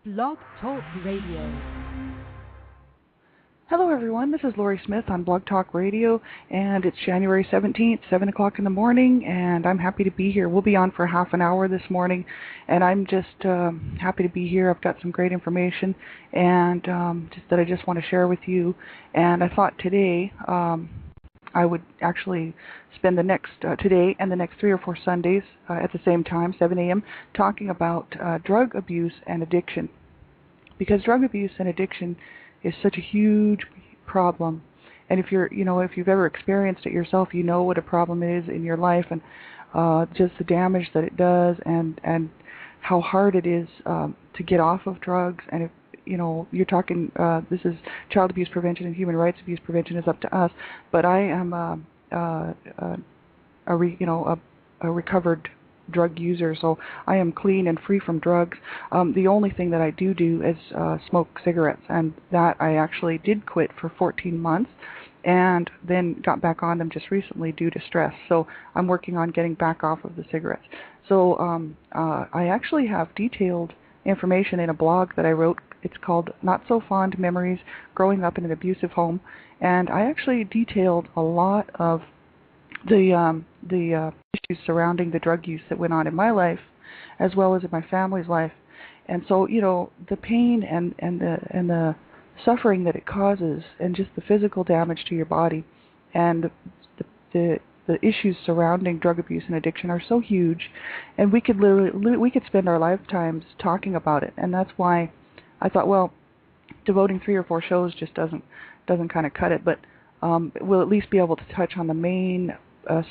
Blog Talk Radio. Hello everyone, this is Lori Smith on Blog Talk Radio, and it's January 17th, 7 o'clock in the morning, and I'm happy to be here. We'll be on for half an hour this morning, and I'm just happy to be here. I've got some great information and that I just want to share with you, and I thought today I would actually spend the next, today and the next 3 or 4 Sundays at the same time, 7 a.m., talking about drug abuse and addiction, because drug abuse and addiction is such a huge problem. And if you've ever experienced it yourself, you know what a problem is in your life, and just the damage that it does, and how hard it is to get off of drugs. And if you're talking, this is child abuse prevention and human rights abuse prevention is up to us. But I am a recovered drug user, so I am clean and free from drugs. The only thing that I do is smoke cigarettes, and that I actually did quit for 14 months and then got back on them just recently due to stress. So I'm working on getting back off of the cigarettes. So I actually have detailed information in a blog that I wrote. It's called Not So Fond Memories, Growing Up in an Abusive Home, and I actually detailed a lot of the issues surrounding the drug use that went on in my life, as well as in my family's life. And so, the pain and the suffering that it causes, and just the physical damage to your body, and the issues surrounding drug abuse and addiction are so huge, and we could spend our lifetimes talking about it. And that's why I thought, well, devoting 3 or 4 shows just doesn't kind of cut it, but we'll at least be able to touch on the main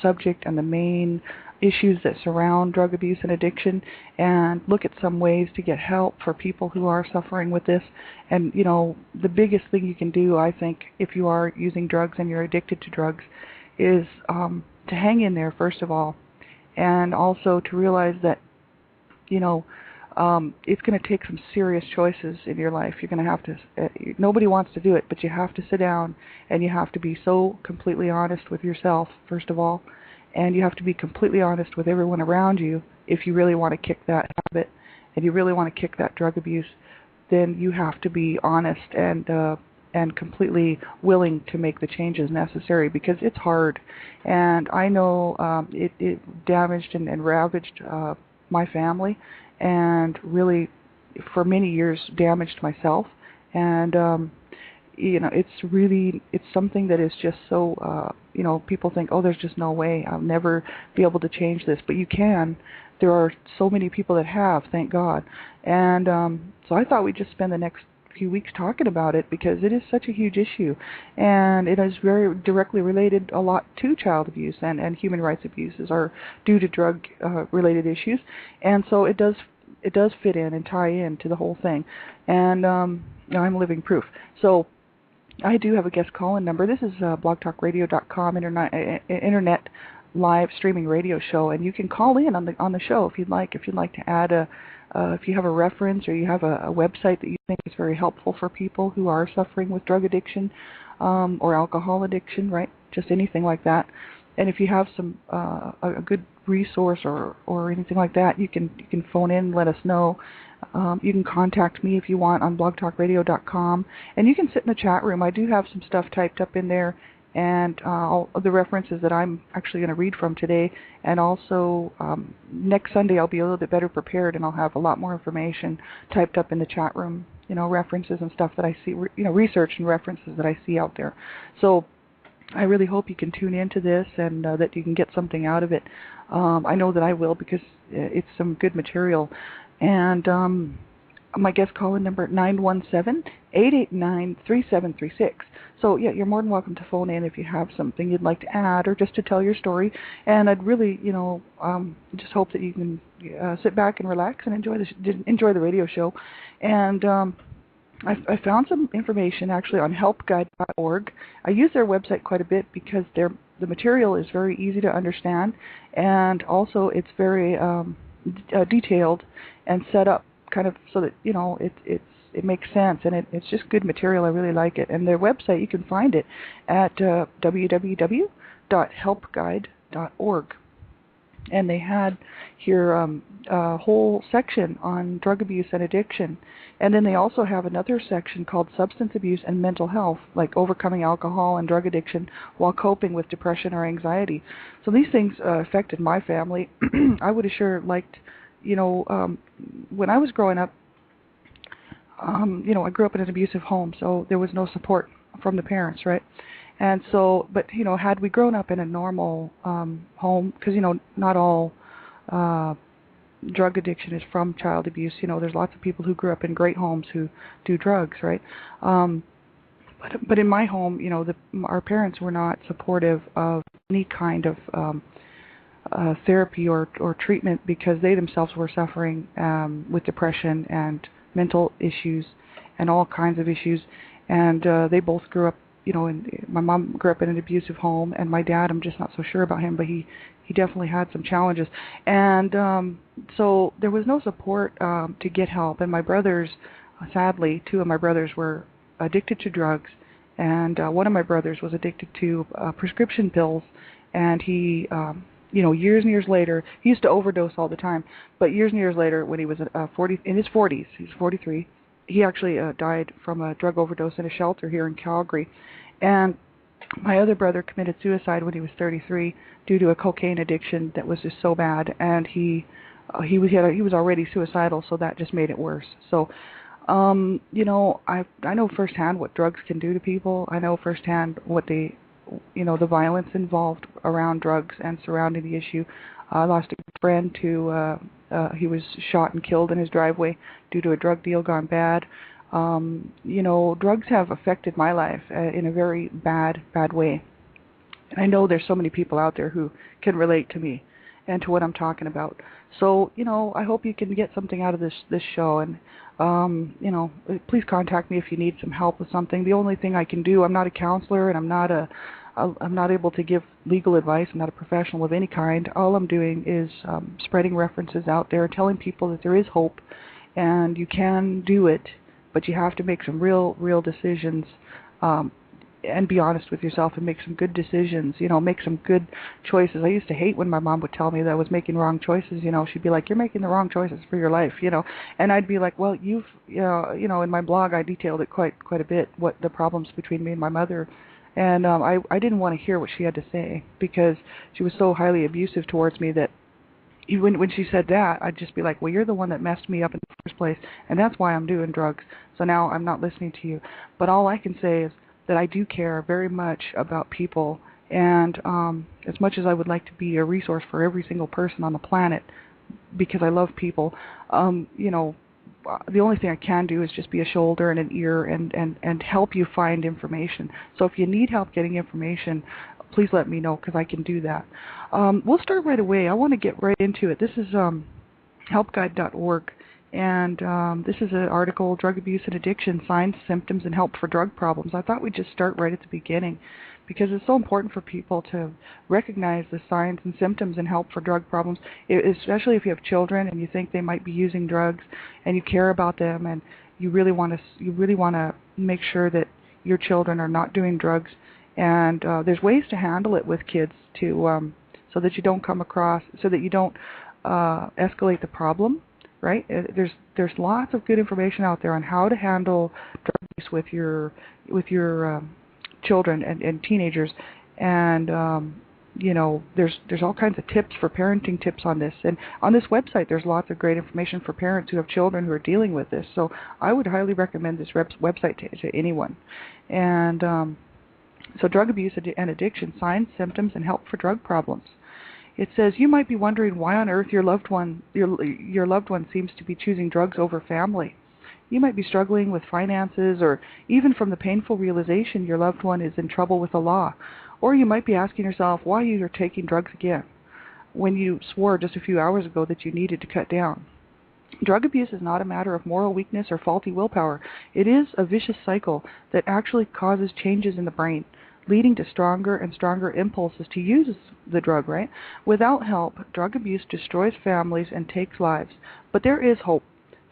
subject and the main issues that surround drug abuse and addiction, and look at some ways to get help for people who are suffering with this. And the biggest thing you can do, I think, if you are using drugs and you're addicted to drugs, is to hang in there, first of all, and also to realize that it's going to take some serious choices in your life. You're going to have to, nobody wants to do it, but you have to sit down and you have to be so completely honest with yourself, first of all, and you have to be completely honest with everyone around you. If you really want to kick that habit and you really want to kick that drug abuse, then you have to be honest and completely willing to make the changes necessary, because it's hard. And I know it damaged and ravaged my family, and really for many years damaged myself. And it's something that is just so people think, oh, there's just no way, I'll never be able to change this. But you can. There are so many people that have, thank God. And so I thought we'd just spend the next few weeks talking about it, because it is such a huge issue, and it is very directly related a lot to child abuse and human rights abuses are due to drug related issues. And so it does fit in and tie in to the whole thing. And I'm living proof. So I do have a guest call-in number. This is blogtalkradio.com internet live streaming radio show, and you can call in on the show if you'd like to add if you have a reference, or you have a website that you think is very helpful for people who are suffering with drug addiction or alcohol addiction, right? Just anything like that. And if you have some a good resource or anything like that, you can phone in and let us know. You can contact me if you want on blogtalkradio.com, and you can sit in the chat room. I do have some stuff typed up in there, and the references that I'm actually going to read from today. And also next Sunday I'll be a little bit better prepared, and I'll have a lot more information typed up in the chat room, references and stuff that I see, research and references that I see out there. So I really hope you can tune into this, and that you can get something out of it. I know that I will, because it's some good material. And my guest call-in number 917-889-3736. So yeah, you're more than welcome to phone in if you have something you'd like to add, or just to tell your story. And I'd really, just hope that you can sit back and relax and enjoy the radio show. And I found some information actually on helpguide.org. I use their website quite a bit because the material is very easy to understand, and also it's very detailed and set up kind of so that it makes sense, and it's just good material. I really like it. And their website, you can find it at www.helpguide.org. and they had here a whole section on drug abuse and addiction. And then they also have another section called substance abuse and mental health, like overcoming alcohol and drug addiction while coping with depression or anxiety. So these things affected my family. I would have sure liked, when I was growing up, I grew up in an abusive home, so there was no support from the parents, right? And so, but, had we grown up in a normal home, because, not all drug addiction is from child abuse. There's lots of people who grew up in great homes who do drugs, right? But in my home, our parents were not supportive of any kind of therapy or treatment because they themselves were suffering with depression and mental issues and all kinds of issues. And they both grew up, my mom grew up in an abusive home, and my dad, I'm just not so sure about him, but he definitely had some challenges. And so there was no support to get help. And my brothers, sadly, two of my brothers were addicted to drugs, and one of my brothers was addicted to prescription pills, and he years and years later, he used to overdose all the time, but years and years later, when he was in his 40s, he's 43, he actually died from a drug overdose in a shelter here in Calgary. And my other brother committed suicide when he was 33 due to a cocaine addiction that was just so bad, and he was already suicidal, so that just made it worse. So, I know firsthand what drugs can do to people. I know firsthand what the violence involved around drugs and surrounding the issue. I lost a friend who he was shot and killed in his driveway due to a drug deal gone bad. Drugs have affected my life in a very bad way. And I know there's so many people out there who can relate to me and to what I'm talking about. So, I hope you can get something out of this show. And, please contact me if you need some help with something. The only thing I can do, I'm not a counselor, and I'm not able to give legal advice. I'm not a professional of any kind. All I'm doing is spreading references out there, telling people that there is hope, and you can do it, but you have to make some real decisions, and be honest with yourself and make some good decisions, make some good choices. I used to hate when my mom would tell me that I was making wrong choices. She'd be like, "You're making the wrong choices for your life," and I'd be like, "Well, in my blog I detailed it quite a bit, what the problems between me and my mother." And I didn't want to hear what she had to say because she was so highly abusive towards me that even when she said that, I'd just be like, "Well, you're the one that messed me up in the first place, and that's why I'm doing drugs. So now I'm not listening to you." But all I can say is that I do care very much about people, and as much as I would like to be a resource for every single person on the planet, because I love people, the only thing I can do is just be a shoulder and an ear and help you find information. So if you need help getting information, please let me know, because I can do that. We'll start right away. I want to get right into it. This is helpguide.org. And this is an article, Drug Abuse and Addiction, Signs, Symptoms, and Help for Drug Problems. I thought we'd just start right at the beginning because it's so important for people to recognize the signs and symptoms and help for drug problems, especially if you have children and you think they might be using drugs and you care about them and you really want to make sure that your children are not doing drugs. And there's ways to handle it with kids to so that you don't escalate the problem. Right? There's lots of good information out there on how to handle drug use with your children and teenagers, and there's all kinds of tips for parenting tips on this. And on this website, there's lots of great information for parents who have children who are dealing with this. So I would highly recommend this website to anyone. And so, drug abuse and addiction: signs, symptoms, and help for drug problems. It says, you might be wondering why on earth your loved one seems to be choosing drugs over family. You might be struggling with finances, or even from the painful realization your loved one is in trouble with the law. Or you might be asking yourself why you are taking drugs again, when you swore just a few hours ago that you needed to cut down. Drug abuse is not a matter of moral weakness or faulty willpower. It is a vicious cycle that actually causes changes in the brain, leading to stronger and stronger impulses to use the drug, right? Without help, drug abuse destroys families and takes lives. But there is hope.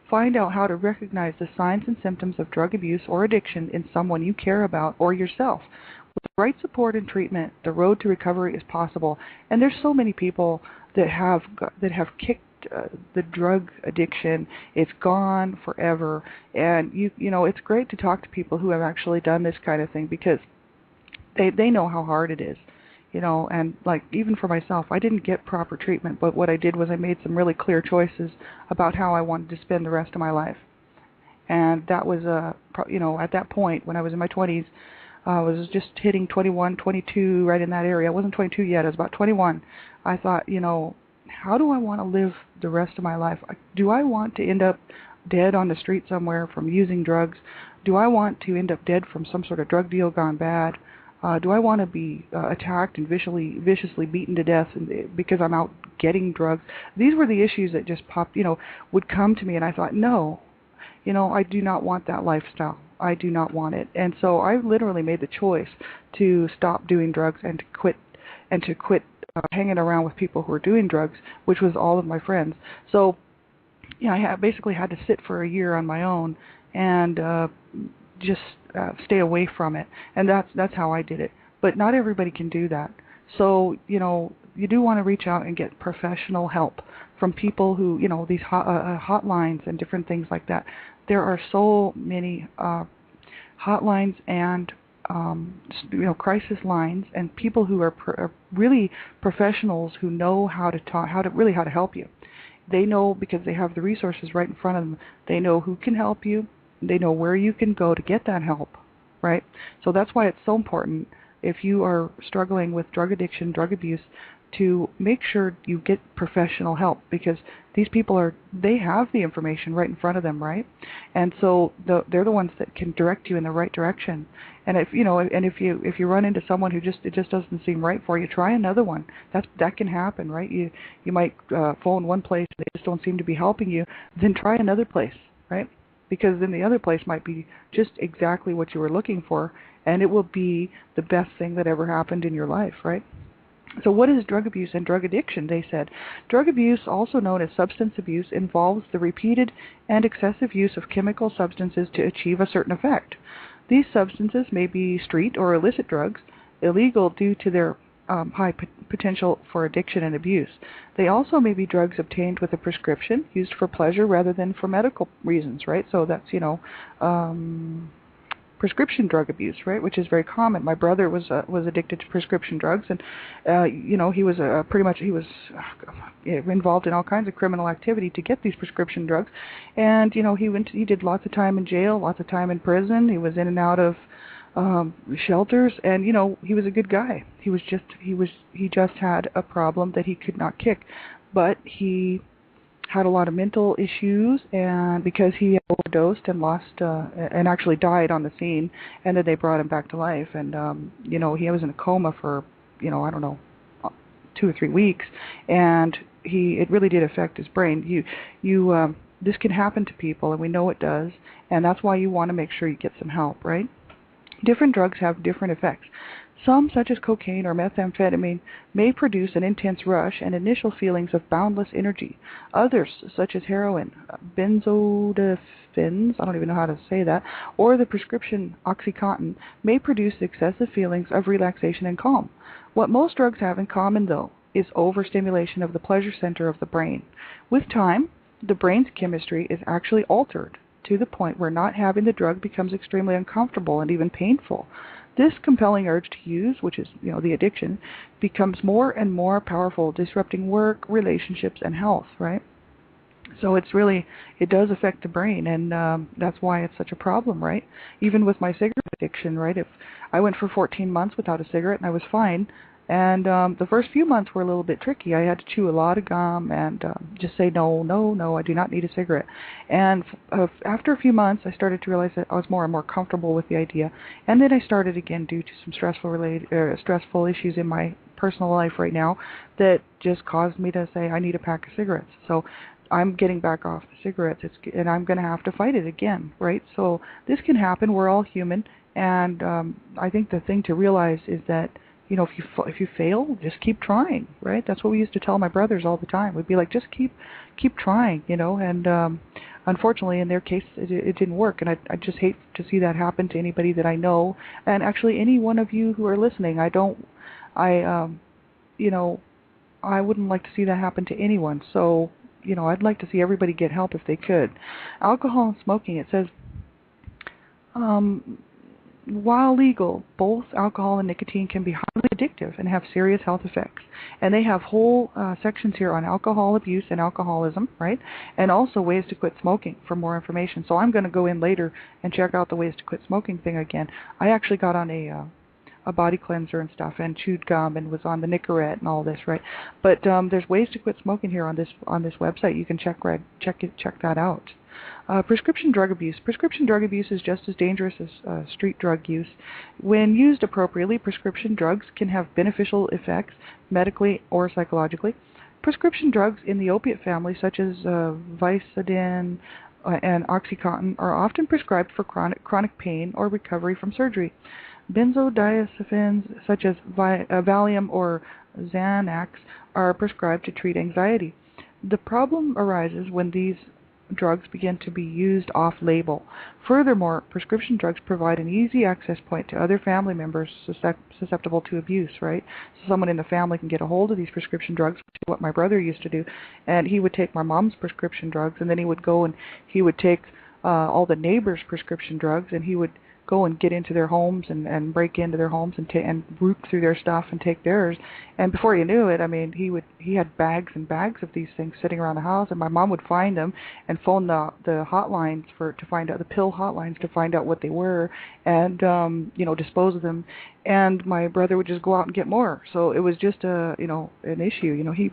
Find out how to recognize the signs and symptoms of drug abuse or addiction in someone you care about or yourself. With the right support and treatment, the road to recovery is possible. And there's so many people that have kicked the drug addiction. It's gone forever. And you know, it's great to talk to people who have actually done this kind of thing, because they know how hard it is. You know, and like even for myself, I didn't get proper treatment, but what I did was I made some really clear choices about how I wanted to spend the rest of my life. And that was you know, at that point when I was in my 20s, I was just hitting 21, 22, right in that area. I wasn't 22 yet, I was about 21. I thought, you know, how do I want to live the rest of my life? Do I want to end up dead on the street somewhere from using drugs? Do I want to end up dead from some sort of drug deal gone bad? Do I want to be attacked and viciously beaten to death because I'm out getting drugs? These were the issues that just popped, you know, would come to me, and I thought, no, you know, I do not want that lifestyle. I do not want it. And so I literally made the choice to stop doing drugs and to quit hanging around with people who were doing drugs, which was all of my friends. So, you know, I basically had to sit for a year on my own and just stay away from it. And that's how I did it. But not everybody can do that. So, you know, you do want to reach out and get professional help from people who, you know, these hotlines and different things like that. There are so many hotlines and you know, crisis lines, and people who are really professionals who know how to talk, how to help you. They know, because they have the resources right in front of them. They know who can help you. They know where you can go to get that help, right? So that's why it's so important, if you are struggling with drug addiction, drug abuse, to make sure you get professional help, because these people they have the information right in front of them, right? And so they're the ones that can direct you in the right direction. And if you know, and if you run into someone who it just doesn't seem right for you, try another one. That can happen, right? You might phone one place, they just don't seem to be helping you. Then try another place, right? Because then the other place might be just exactly what you were looking for, and it will be the best thing that ever happened in your life, right? So what is drug abuse and drug addiction? They said, drug abuse, also known as substance abuse, involves the repeated and excessive use of chemical substances to achieve a certain effect. These substances may be street or illicit drugs, illegal due to their high potential for addiction and abuse. They also may be drugs obtained with a prescription, used for pleasure rather than for medical reasons, right? So that's, you know, prescription drug abuse, right, which is very common. My brother was addicted to prescription drugs, and you know, he was involved in all kinds of criminal activity to get these prescription drugs. And you know, he did lots of time in jail, lots of time in prison. He was in and out of shelters, and you know, he was a good guy. He just had a problem that he could not kick, but he had a lot of mental issues, and because he overdosed and lost and actually died on the scene, and then they brought him back to life. And you know, he was in a coma for, you know, I don't know, 2 or 3 weeks, and it really did affect his brain. This can happen to people, and we know it does, and that's why you want to make sure you get some help, right? Different drugs have different effects. Some, such as cocaine or methamphetamine, may produce an intense rush and initial feelings of boundless energy. Others, such as heroin, benzodiazepines, I don't even know how to say that, or the prescription OxyContin, may produce excessive feelings of relaxation and calm. What most drugs have in common, though, is overstimulation of the pleasure center of the brain. With time, the brain's chemistry is actually altered to the point where not having the drug becomes extremely uncomfortable and even painful. This compelling urge to use, which is, you know, the addiction, becomes more and more powerful, disrupting work, relationships, and health, right? So it does affect the brain, and that's why it's such a problem, right? Even with my cigarette addiction, right? If I went for 14 months without a cigarette and I was fine, and the first few months were a little bit tricky. I had to chew a lot of gum and just say, no, I do not need a cigarette. And after a few months, I started to realize that I was more and more comfortable with the idea. And then I started again due to some stressful issues in my personal life right now that just caused me to say, I need a pack of cigarettes. So I'm getting back off the cigarettes, and I'm going to have to fight it again, right? So this can happen. We're all human. And I think the thing to realize is that, you know, if you fail, just keep trying, right? That's what we used to tell my brothers all the time. We'd be like, just keep trying, you know. And unfortunately, in their case, it didn't work. And I just hate to see that happen to anybody that I know. And actually, any one of you who are listening, I wouldn't like to see that happen to anyone. So, I'd like to see everybody get help if they could. Alcohol and smoking, it says, while legal, both alcohol and nicotine can be highly addictive and have serious health effects. And they have whole sections here on alcohol abuse and alcoholism, right? And also ways to quit smoking for more information. So I'm going to go in later and check out the ways to quit smoking thing again. I actually got on a body cleanser and stuff, and chewed gum, and was on the Nicorette and all this, right? But there's ways to quit smoking here on this website. You can check that out. Prescription drug abuse. Prescription drug abuse is just as dangerous as street drug use. When used appropriately, prescription drugs can have beneficial effects medically or psychologically. Prescription drugs in the opiate family, such as Vicodin and Oxycontin, are often prescribed for chronic pain or recovery from surgery. Benzodiazepines, such as Valium or Xanax, are prescribed to treat anxiety. The problem arises when these drugs begin to be used off-label. Furthermore, prescription drugs provide an easy access point to other family members susceptible to abuse, right? So someone in the family can get a hold of these prescription drugs, which is what my brother used to do, and he would take my mom's prescription drugs, and then he would go and he would take all the neighbors' prescription drugs, and he would go and get into their homes and break into their homes and root through their stuff and take theirs. And before you knew it, I mean, he had bags and bags of these things sitting around the house, and my mom would find them and phone the hotlines to find out, the pill hotlines, to find out what they were, and dispose of them. And my brother would just go out and get more. So it was just an issue. He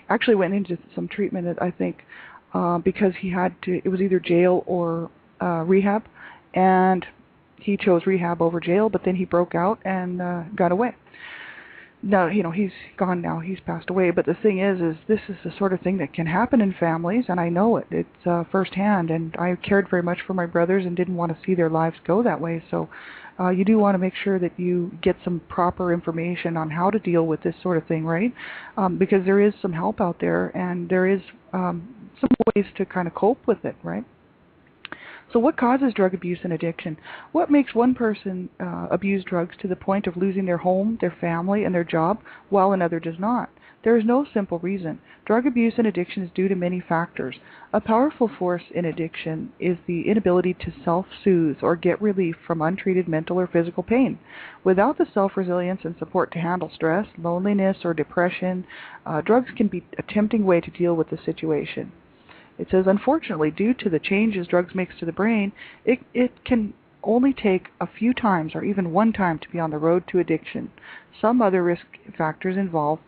actually went into some treatment, I think, because he had to. It was either jail or rehab, and he chose rehab over jail, but then he broke out and got away. Now, he's gone now. He's passed away. But the thing is this is the sort of thing that can happen in families, and I know it. It's firsthand, and I cared very much for my brothers and didn't want to see their lives go that way. So you do want to make sure that you get some proper information on how to deal with this sort of thing, right? Because there is some help out there, and there is some ways to kind of cope with it, right? So what causes drug abuse and addiction? What makes one person abuse drugs to the point of losing their home, their family, and their job, while another does not? There is no simple reason. Drug abuse and addiction is due to many factors. A powerful force in addiction is the inability to self-soothe or get relief from untreated mental or physical pain. Without the self-resilience and support to handle stress, loneliness, or depression, drugs can be a tempting way to deal with the situation. It says, unfortunately, due to the changes drugs makes to the brain, it can only take a few times or even one time to be on the road to addiction. Some other risk factors involve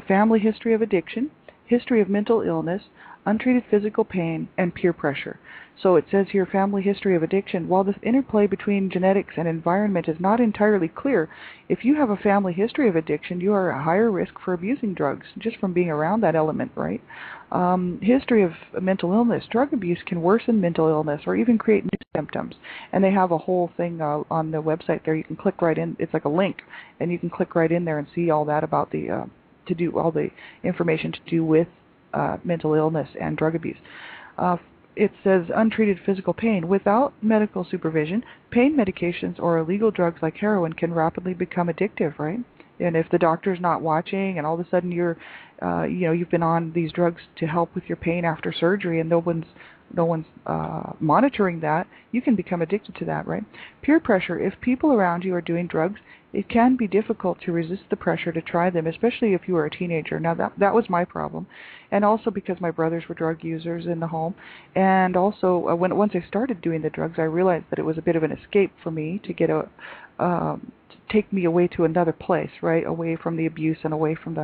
family history of addiction, history of mental illness, untreated physical pain, and peer pressure. So it says here, family history of addiction. While the interplay between genetics and environment is not entirely clear, if you have a family history of addiction, you are at a higher risk for abusing drugs just from being around that element, right? History of mental illness. Drug abuse can worsen mental illness or even create new symptoms. And they have a whole thing on the website there. You can click right in. It's like a link, and you can click right in there and see all that about to do all the information to do with mental illness and drug abuse. It says untreated physical pain. Without medical supervision, pain medications or illegal drugs like heroin can rapidly become addictive, right? And if the doctor's not watching, and all of a sudden you've been on these drugs to help with your pain after surgery, and no one's monitoring that, you can become addicted to that, right? Peer pressure. If people around you are doing drugs, it can be difficult to resist the pressure to try them, especially if you were a teenager. Now, that was my problem, and also because my brothers were drug users in the home, and also once I started doing the drugs, I realized that it was a bit of an escape for me to get to take me away to another place, right, away from the abuse and away from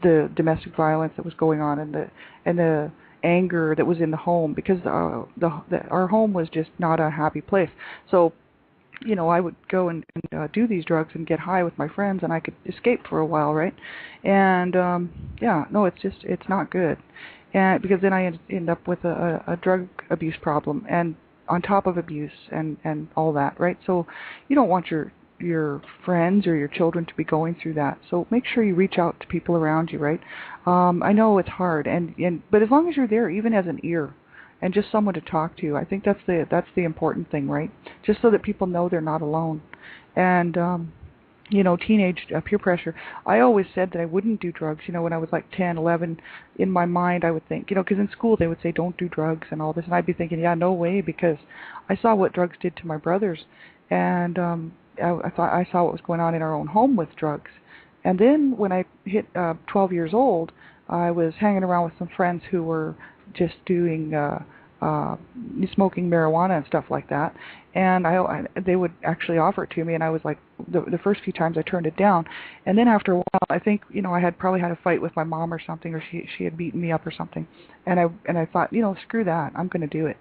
the domestic violence that was going on and the anger that was in the home, because our home was just not a happy place. So, I would go and do these drugs and get high with my friends, and I could escape for a while, right? And it's not good, and because then I end up with a drug abuse problem, and on top of abuse and all that, right? So you don't want your friends or your children to be going through that. So make sure you reach out to people around you, right? I know it's hard, but as long as you're there, even as an ear, and just someone to talk to, I think that's the important thing, right? Just so that people know they're not alone. And teenage peer pressure. I always said that I wouldn't do drugs. When I was like 10, 11, in my mind I would think, because in school they would say don't do drugs and all this, and I'd be thinking, yeah, no way, because I saw what drugs did to my brothers, and I thought I saw what was going on in our own home with drugs. And then when I hit 12 years old, I was hanging around with some friends who were just doing uh smoking marijuana and stuff like that, and they would actually offer it to me, and I was like, the first few times I turned it down, and then after a while I think I had probably had a fight with my mom or something, or she had beaten me up or something, and I thought, screw that, I'm going to do it.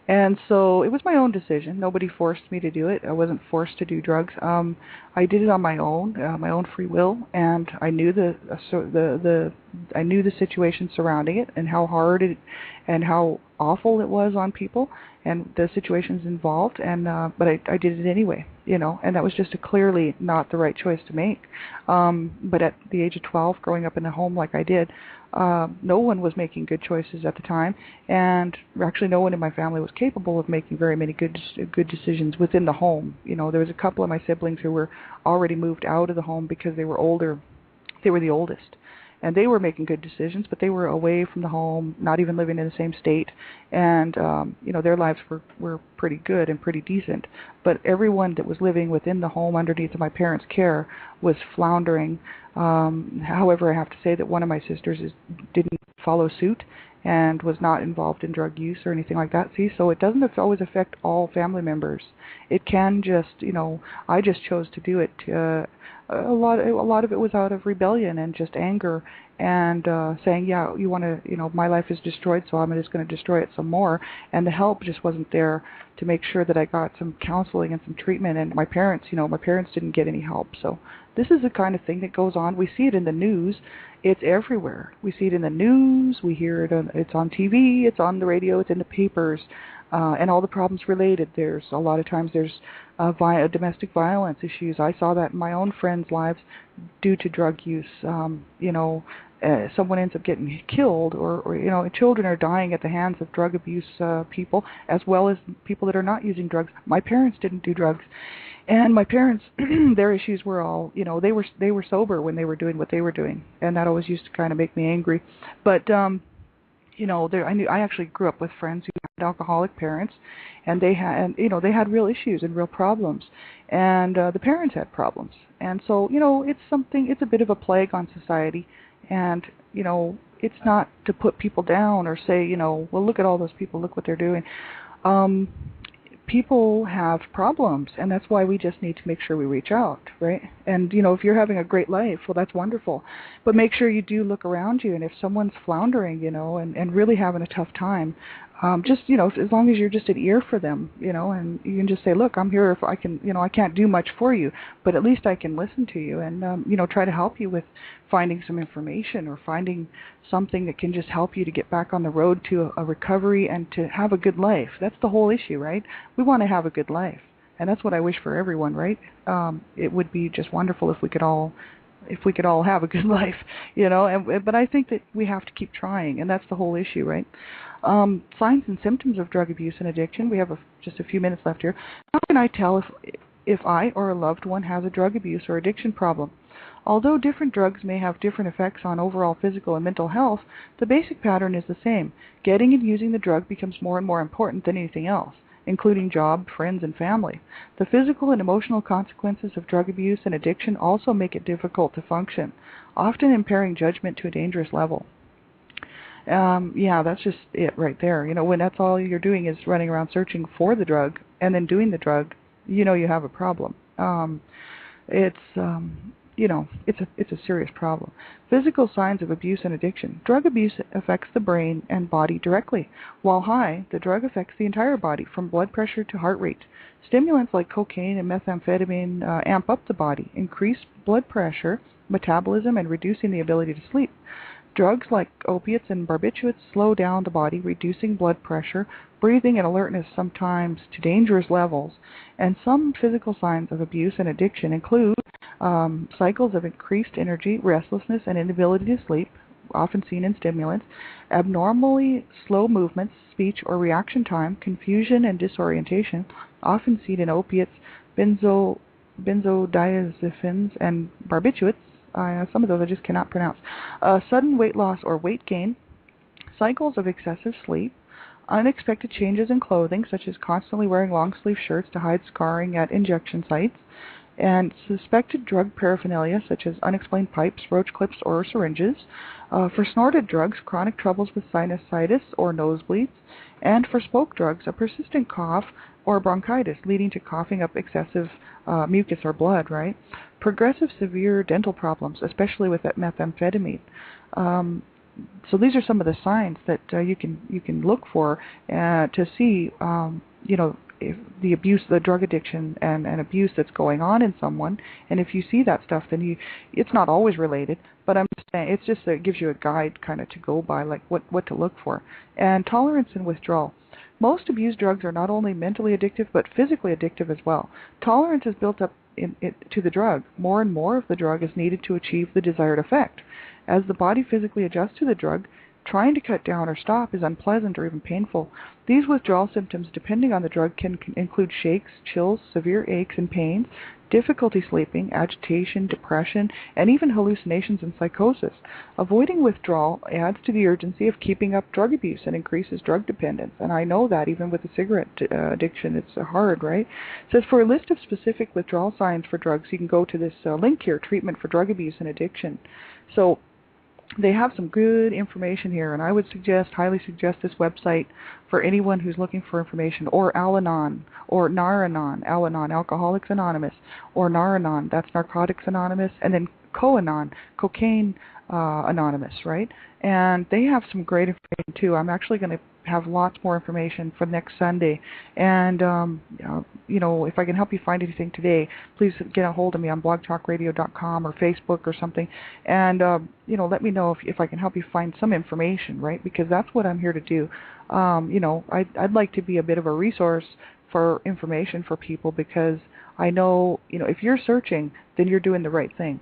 And so it was my own decision. Nobody forced me to do it. I wasn't forced to do drugs. I did it on my own free will, and I knew I knew the situation surrounding it, and how hard it and how awful it was on people, and the situations involved, and but I did it anyway, and that was just clearly not the right choice to make. But at the age of 12, growing up in a home like I did, no one was making good choices at the time, and actually no one in my family was capable of making very many good decisions within the home. There was a couple of my siblings who were already moved out of the home because they were older. They were the oldest, and they were making good decisions, but they were away from the home, not even living in the same state, and their lives were pretty good and pretty decent. But everyone that was living within the home underneath my parents' care was floundering. However, I have to say that one of my sisters didn't follow suit and was not involved in drug use or anything like that. See, so it doesn't always affect all family members. It can just, I just chose to do it. A lot of it was out of rebellion and just anger, and saying, yeah, you want to, my life is destroyed, so I'm just going to destroy it some more. And the help just wasn't there to make sure that I got some counseling and some treatment. And my parents didn't get any help. So this is the kind of thing that goes on. We see it in the news. It's everywhere. We see it in the news. We hear it. It's on TV. It's on the radio. It's in the papers. And all the problems related. There's a lot of times there's domestic violence issues. I saw that in my own friends' lives due to drug use. Someone ends up getting killed, or children are dying at the hands of drug abuse people, as well as people that are not using drugs. My parents didn't do drugs, and my parents, their issues were all, they were sober when they were doing what they were doing, and that always used to kind of make me angry. But I actually grew up with friends who had alcoholic parents, and they had real issues and real problems, and the parents had problems, and so it's a bit of a plague on society, and it's not to put people down or say well, look at all those people, look what they're doing. People have problems, and that's why we just need to make sure we reach out, right? And if you're having a great life, well, that's wonderful, but make sure you do look around you, and if someone's floundering, and really having a tough time, just as long as you're just an ear for them, and you can just say, look, I'm here. If I can, I can't do much for you, but at least I can listen to you, and try to help you with finding some information or finding something that can just help you to get back on the road to a recovery and to have a good life. That's the whole issue, right? We want to have a good life, and that's what I wish for everyone, right? It would be just wonderful if we could all have a good life, but I think that we have to keep trying, and that's the whole issue, right? Signs and symptoms of drug abuse and addiction. We have just a few minutes left here. How can I tell if I or a loved one has a drug abuse or addiction problem? Although different drugs may have different effects on overall physical and mental health, the basic pattern is the same. Getting and using the drug becomes more and more important than anything else, including job, friends, and family. The physical and emotional consequences of drug abuse and addiction also make it difficult to function, often impairing judgment to a dangerous level. That's just it right there. When that's all you're doing is running around searching for the drug and then doing the drug, you have a problem. It's a serious problem. Physical signs of abuse and addiction. Drug abuse affects the brain and body directly. While high, the drug affects the entire body, from blood pressure to heart rate. Stimulants like cocaine and methamphetamine amp up the body, increase blood pressure, metabolism, and reducing the ability to sleep. Drugs like opiates and barbiturates slow down the body, reducing blood pressure, breathing, and alertness, sometimes to dangerous levels. And some physical signs of abuse and addiction include cycles of increased energy, restlessness, and inability to sleep, often seen in stimulants, abnormally slow movements, speech or reaction time, confusion and disorientation, often seen in opiates, benzodiazepines, benzodiazepines, and barbiturates. Some of those I just cannot pronounce. Sudden weight loss or weight gain, cycles of excessive sleep, unexpected changes in clothing, such as constantly wearing long-sleeve shirts to hide scarring at injection sites, and suspected drug paraphernalia, such as unexplained pipes, roach clips, or syringes. For snorted drugs, chronic troubles with sinusitis or nosebleeds. And for spoke drugs, a persistent cough or bronchitis leading to coughing up excessive mucus or blood, right? Progressive severe dental problems, especially with that methamphetamine. So these are some of the signs that you can look for to see, if the abuse, the drug addiction and abuse that's going on in someone. And if you see that stuff, then it's not always related, but I'm just saying it's just that it gives you a guide kind of to go by, like what to look for. And tolerance and withdrawal. Most abused drugs are not only mentally addictive, but physically addictive as well. Tolerance is built up to the drug. More and more of the drug is needed to achieve the desired effect. As the body physically adjusts to the drug, trying to cut down or stop is unpleasant or even painful. These withdrawal symptoms, depending on the drug, can include shakes, chills, severe aches and pains, difficulty sleeping, agitation, depression, and even hallucinations and psychosis. Avoiding withdrawal adds to the urgency of keeping up drug abuse and increases drug dependence. And I know that even with the cigarette addiction, it's hard, right? It says for a list of specific withdrawal signs for drugs, you can go to this link here, Treatment for Drug Abuse and Addiction. So they have some good information here, and I would highly suggest this website for anyone who's looking for information, or Al-Anon, or Nar-Anon, Al-Anon, Alcoholics Anonymous, or Nar-Anon, that's Narcotics Anonymous, and then Co-Anon, Cocaine Anonymous, right? And they have some great information too. I'm actually going to have lots more information for next Sunday. And, if I can help you find anything today, please get a hold of me on blogtalkradio.com or Facebook or something. And, let me know if I can help you find some information, right? Because that's what I'm here to do. I'd like to be a bit of a resource for information for people, because I know, if you're searching, then you're doing the right thing.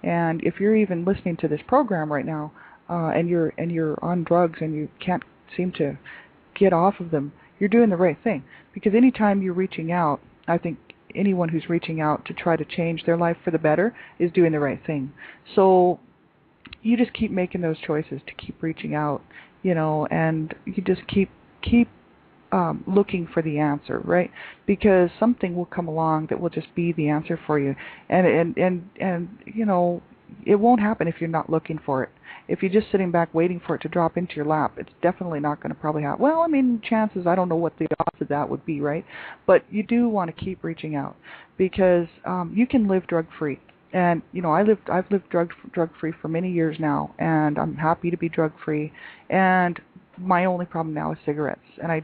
And if you're even listening to this program right now, and you're on drugs and you can't seem to get off of them, you're doing the right thing. Because anytime you're reaching out, I think anyone who's reaching out to try to change their life for the better is doing the right thing. So you just keep making those choices to keep reaching out, and you just keep looking for the answer, right? Because something will come along that will just be the answer for you, and it won't happen if you're not looking for it. If you're just sitting back waiting for it to drop into your lap, it's definitely not going to probably happen. Well, chances, I don't know what the odds of that would be, right? But you do want to keep reaching out, because you can live drug-free. And, I've lived drug-free for many years now, and I'm happy to be drug-free. And my only problem now is cigarettes, and I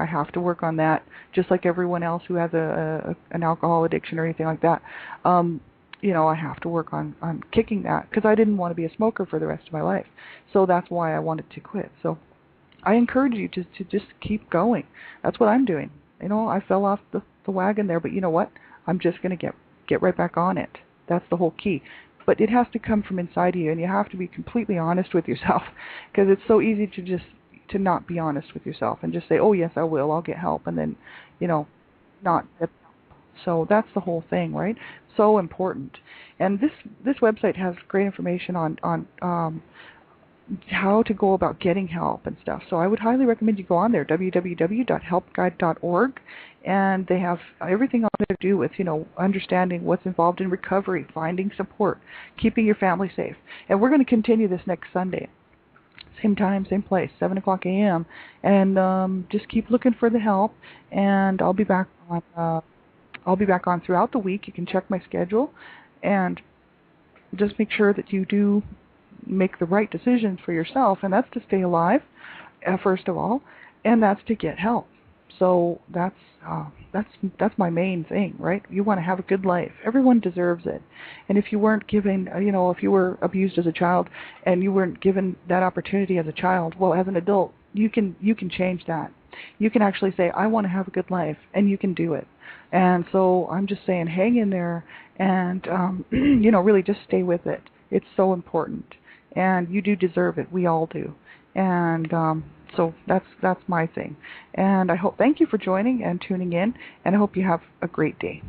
have to work on that, just like everyone else who has an alcohol addiction or anything like that. I have to work on kicking that, because I didn't want to be a smoker for the rest of my life. So that's why I wanted to quit. So I encourage you to just keep going. That's what I'm doing. I fell off the wagon there, but you know what? I'm just going to get right back on it. That's the whole key. But it has to come from inside of you, and you have to be completely honest with yourself, because it's so easy to not be honest with yourself and just say, oh yes, I will, I'll get help, and then, not get help. So that's the whole thing, right? So important. And this website has great information on how to go about getting help and stuff. So I would highly recommend you go on there, www.helpguide.org, and they have everything on there to do with, understanding what's involved in recovery, finding support, keeping your family safe. And we're going to continue this next Sunday. Same time, same place, 7 o'clock a.m. And just keep looking for the help. And I'll be back on throughout the week. You can check my schedule, and just make sure that you do make the right decisions for yourself, and that's to stay alive, first of all, and that's to get help. So that's my main thing, right? You want to have a good life. Everyone deserves it. And if you weren't given, if you were abused as a child and you weren't given that opportunity as a child, well, as an adult, you can change that. You can actually say, I want to have a good life, and you can do it. And so I'm just saying, hang in there, and really just stay with it. It's so important, and you do deserve it. We all do. And so that's my thing. And thank you for joining and tuning in, and I hope you have a great day.